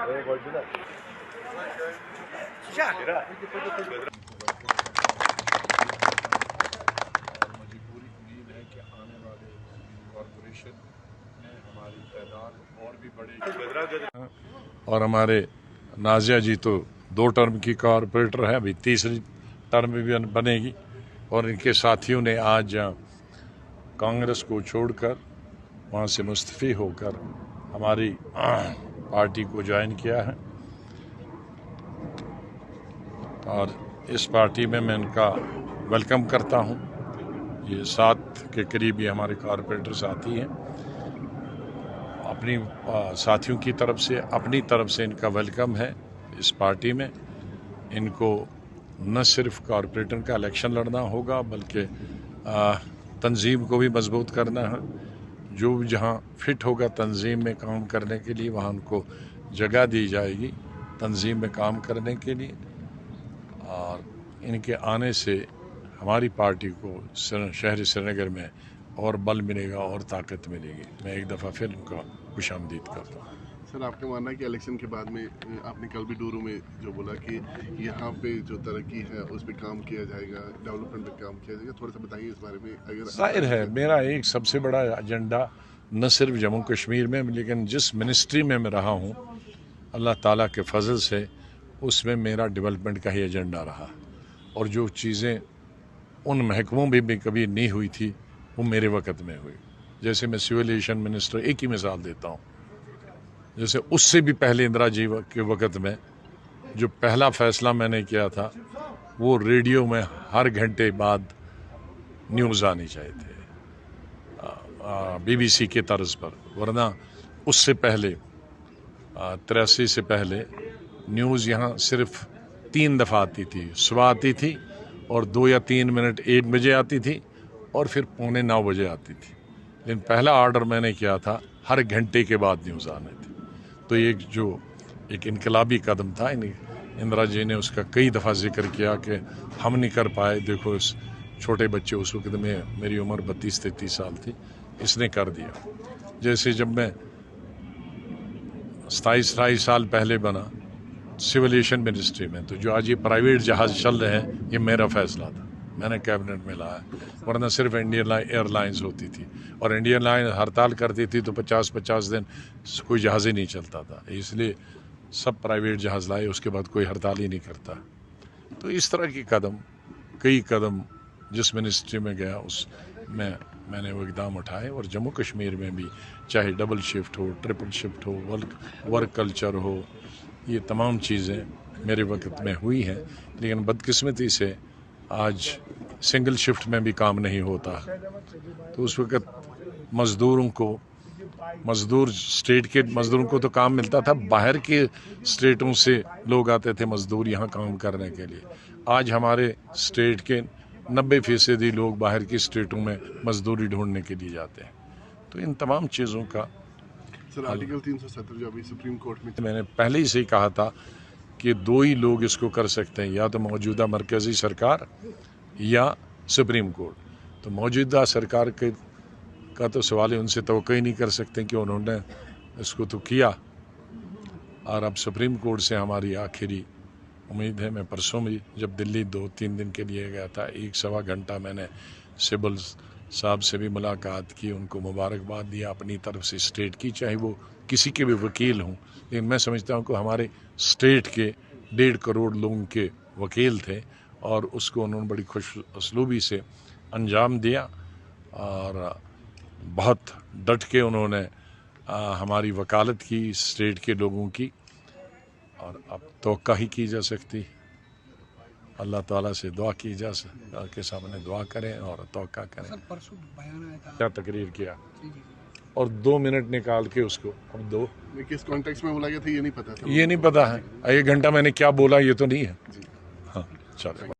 مجھے پوری امید ہے کہ آنے والے کارپوریشن میں ہماری تعداد اور بھی بڑھے گی. اور ہمارے نازیہ جی تو 2 ٹرم کی کارپوریٹر ہے، ابھی تیسری ٹرم بھی بنے گی، اور ان کے ساتھیوں نے آج کانگریس کو چھوڑ کر وہاں سے مستعفی ہو کر ہماری پارٹی کو جوائن کیا ہے، اور اس پارٹی میں ان کا ویلکم کرتا ہوں. یہ 7 کے قریب یہ ہمارے کارپوریٹر ساتھی ہیں. اپنی ساتھیوں کی طرف سے، اپنی طرف سے ان کا ویلکم ہے اس پارٹی میں. ان کو نہ صرف کارپوریٹر کا الیکشن لڑنا ہوگا بلکہ تنظیم کو بھی مضبوط کرنا ہے. جو جہاں فٹ ہوگا تنظیم میں کام کرنے کے لیے وہاں ان کو جگہ دی جائے گی تنظیم میں کام کرنے کے لیے، اور ان کے آنے سے ہماری پارٹی کو شہر سری نگر میں اور بل ملے گا اور طاقت ملے گی. میں ایک دفعہ پھر ان کا خوش آمدید کرتا ہوں. سر، آپ کا ماننا ہے کہ الیکشن کے بعد میں آپ نے کل بھی ڈورو میں جو بولا کہ یہاں پہ جو ترقی ہے اس پہ کام کیا جائے گا، ڈیولپمنٹ پہ کام کیا جائے گا، تھوڑا سا بتائیے اس بارے میں. ظاہر ہے میرا ایک سب سے بڑا ایجنڈا نہ صرف جموں کشمیر میں لیکن جس منسٹری میں رہا ہوں اللہ تعالیٰ کے فضل سے اس میں میرا ڈیولپمنٹ کا ہی ایجنڈا رہا، اور جو چیزیں ان محکموں میں بھی کبھی نہیں ہوئی تھی وہ میرے وقت میں ہوئی. جیسے میں سول ایویشن منسٹر، ایک ہی مثال دیتا ہوں، جیسے اس سے بھی پہلے اندرا جی کے وقت میں جو پہلا فیصلہ میں نے کیا تھا وہ ریڈیو میں ہر گھنٹے بعد نیوز آنی چاہیے تھے BBC کے طرز پر، ورنہ اس سے پہلے 83 سے پہلے نیوز یہاں صرف 3 دفعہ آتی تھی. صبح آتی تھی اور 2 یا 3 منٹ 1 بجے آتی تھی اور پھر 8:45 بجے آتی تھی. لیکن پہلا آرڈر میں نے کیا تھا ہر گھنٹے کے بعد نیوز آنے تھی. تو ایک انقلابی قدم تھا. اندرا جی نے اس کا کئی دفعہ ذکر کیا کہ ہم نہیں کر پائے. دیکھو اس چھوٹے بچے، اس وقت میں میری عمر 32-33 سال تھی، اس نے کر دیا. جیسے جب میں 27-28 سال پہلے بنا سول ایویشن منسٹری میں، تو جو آج یہ پرائیویٹ جہاز چل رہے ہیں یہ میرا فیصلہ تھا، میں نے کیبنٹ میں لایا. ورنہ صرف انڈین ایئر لائنز ہوتی تھی، اور انڈین لائن ہڑتال کرتی تھی تو 50 دن کوئی جہاز ہی نہیں چلتا تھا. اس لیے سب پرائیویٹ جہاز لائے، اس کے بعد کوئی ہڑتال ہی نہیں کرتا. تو اس طرح کی کئی قدم جس منسٹری میں گیا اس میں نے وہ اقدام اٹھائے. اور جموں کشمیر میں بھی چاہے ڈبل شفٹ ہو، ٹرپل شفٹ ہو، ورک کلچر ہو، یہ تمام چیزیں میرے وقت میں ہوئی ہیں. لیکن بدقسمتی سے آج سنگل شفٹ میں بھی کام نہیں ہوتا. تو اس وقت اسٹیٹ کے مزدوروں کو تو کام ملتا تھا، باہر کے اسٹیٹوں سے لوگ آتے تھے مزدور یہاں کام کرنے کے لیے. آج ہمارے اسٹیٹ کے 90% لوگ باہر کی اسٹیٹوں میں مزدوری ڈھونڈنے کے لیے جاتے ہیں. تو ان تمام چیزوں کا سر آرٹیکل 370 جو ابھی سپریم کورٹ میں نے پہلے ہی سے ہی کہا تھا کہ 2 ہی لوگ اس کو کر سکتے ہیں، یا تو موجودہ مرکزی سرکار یا سپریم کورٹ. تو موجودہ سرکار کا تو سوال ہے، ان سے توقع ہی نہیں کر سکتے کہ انہوں نے اس کو تو کیا. اور اب سپریم کورٹ سے ہماری آخری امید ہے. میں پرسوں بھی جب دلی 2-3 دن کے لیے گیا تھا، 1-1.25 گھنٹہ میں نے سبل صاحب سے بھی ملاقات کی، ان کو مبارکباد دیا اپنی طرف سے اسٹیٹ کی، چاہے وہ کسی کے بھی وکیل ہوں. لیکن میں سمجھتا ہوں کہ ہمارے اسٹیٹ کے 1.5 کروڑ لوگوں کے وکیل تھے، اور اس کو انہوں نے بڑی خوش اسلوبی سے انجام دیا، اور بہت ڈٹ کے انہوں نے ہماری وکالت کی اسٹیٹ کے لوگوں کی. اور اب توقع ہی کی جا سکتی، اللہ تعالیٰ سے دعا کی جا سکتی کے سامنے دعا کریں اور توقع کریں. کیا تقریر کیا اور 2 منٹ نکال کے اس کو اب کس کانٹیکس میں بولا گیا تھا یہ نہیں پتا تھا. یہ نہیں پتا ہے 1 گھنٹہ میں نے کیا بولا یہ تو نہیں ہے. ہاں چلو.